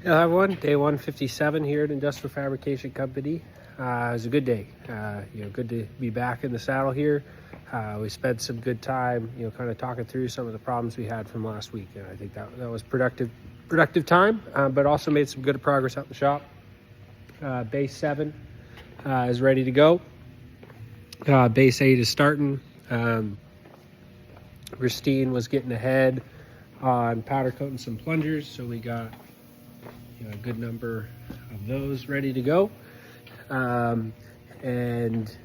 Hello everyone, day 157 here at Industrial Fabrication Company. It was a good day. Good to be back in the saddle here. We spent some good time, kind of talking through some of the problems we had from last week. And I think that was productive time, but also made some good progress out in the shop. Base 7 is ready to go. Base 8 is starting. Christine was getting ahead on powder coating some plungers, so we got a good number of those ready to go. And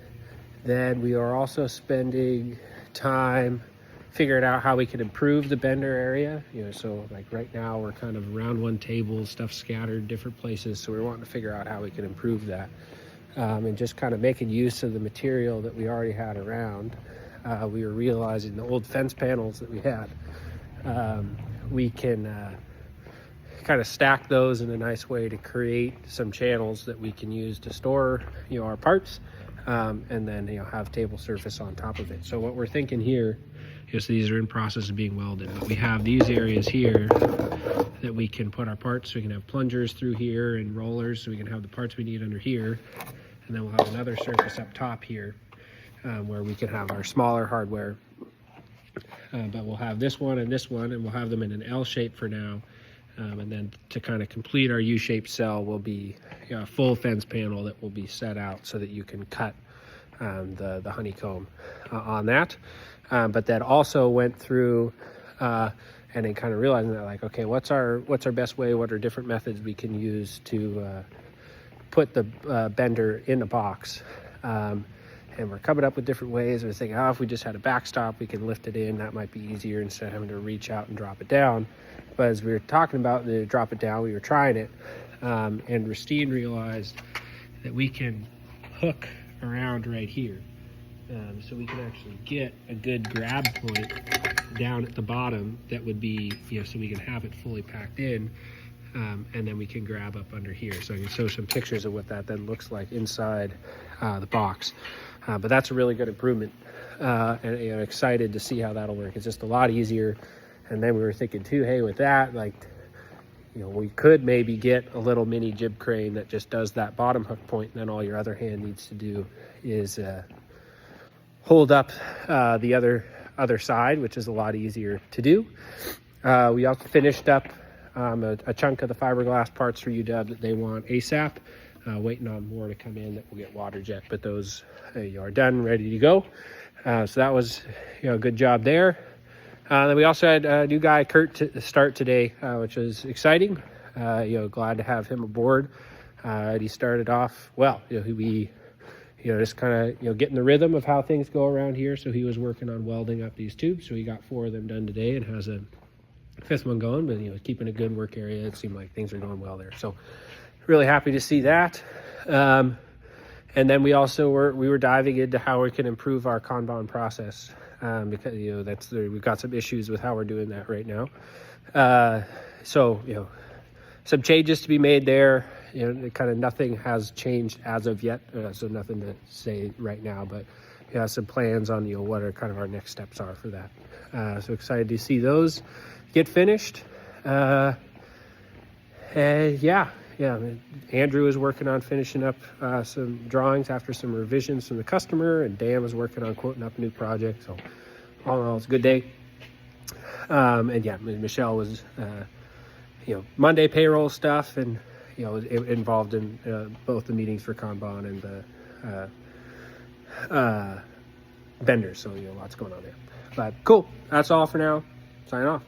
then we are also spending time figuring out how we can improve the bender area. So like right now we're kind of around one table, stuff scattered different places. So we're wanting to figure out how we can improve that. And just kind of making use of the material that we already had around. We were realizing the old fence panels that we had, we can kind of stack those in a nice way to create some channels that we can use to store our parts, and then have table surface on top of it. So what we're thinking here is these are in process of being welded, but we have these areas here that we can put our parts, so we can have plungers through here and rollers, so we can have the parts we need under here, and then we'll have another surface up top here where we can have our smaller hardware, but we'll have this one and we'll have them in an L shape for now. And then to kind of complete our U-shaped cell will be a full fence panel that will be set out so that you can cut the honeycomb on that. But that also went through and then kind of realizing that, like, okay, what's our best way? What are different methods we can use to put the bender in a box? And we're coming up with different ways. We're thinking, if we just had a backstop, we can lift it in. That might be easier instead of having to reach out and drop it down. But as we were talking about the drop it down, we were trying it. And Christine realized that we can hook around right here. So we can actually get a good grab point down at the bottom that would be, so we can have it fully packed in. And then we can grab up under here. So I can show some pictures of what that then looks like inside the box. But that's a really good improvement, and excited to see how that'll work. It's just a lot easier. And then we were thinking too, hey, with that, we could maybe get a little mini jib crane that just does that bottom hook point, and then all your other hand needs to do is hold up the other side, which is a lot easier to do. We also finished up a chunk of the fiberglass parts for UW that they want ASAP. Waiting on more to come in that will get water jet, but those are done, ready to go. So that was a good job there. Then we also had a new guy, Kurt, to start today, which was exciting. Glad to have him aboard. He started off well. We just kind of getting the rhythm of how things go around here. So he was working on welding up these tubes. So he got 4 of them done today and has a 5th one going. But keeping a good work area. It seemed like things are going well there. So really happy to see that. And then we also were diving into how we can improve our Kanban process, because we've got some issues with how we're doing that right now. So some changes to be made there. Kind of nothing has changed as of yet, so nothing to say right now. But some plans on what are kind of our next steps are for that. So excited to see those get finished. And Andrew is working on finishing up some drawings after some revisions from the customer, and Dan was working on quoting up a new project. So all in all, it's a good day. And Michelle was, Monday payroll stuff, and involved in both the meetings for Kanban and the vendors. So lots going on there. But cool. That's all for now. Sign off.